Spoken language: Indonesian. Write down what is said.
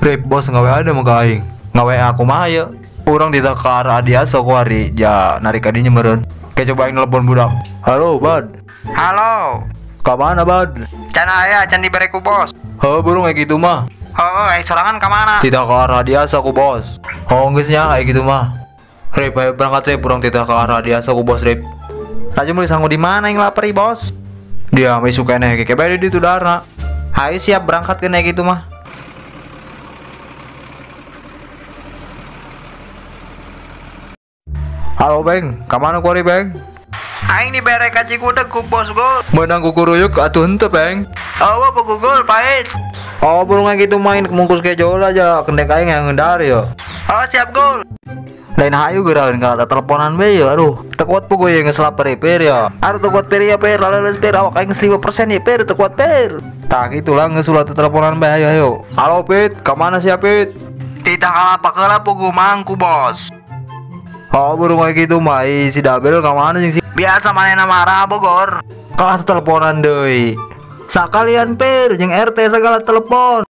Rip bos ngawe ada muka aing. Ngawe aku mah ya. Urang tidak ke arah adiasa ku hari. Ja narik adinya meureun. Kayak coba aing telepon budak. Halo bad. Halo. Ka mana bad? Can aya can dibere ku bos. Heuh burung kayak gitu mah. Heuh, sorangan ka mana? Tidak ke arah adiasa ku bos. Oh geusnya kayak gitu mah. Rip ayo berangkat Rip, urang tidak ke arah adiasa ku bos Rip. Raja mau disanggu di mana yang lapar bos? Dia mai suka nih kayak beda di tudara. Ayo siap berangkat ke naik itu mah. Halo Beng, kamana kuari Beng? Aing dibere kaci gudeg ku bos gol. Menang kukuruyuk atuh henteu Beng. Oh, buku gol pahit. Oh burung kayak gitu main mungkus kayak jol aja kendek aing yang ngendari ya. Oh, siap gol. Lain hayu geurakeun ka teleponan bae ya aduh. Teu kuat puguh geus lapar per ya. Aduh teu kuat per ya per laleus per awak aing 5% ya per teu kuat per. Tah gitulah geus ulah teleponan bae ayo. Halo Pit, ka mana sia Pit? Tita kalapa keula puguh mangku bos. Oh burung kayak gitu mah si Dabel ka mana jeung si Biasa manehna marah Bogor. kalah teleponan deui. Sakalian per jeung RT segala telepon.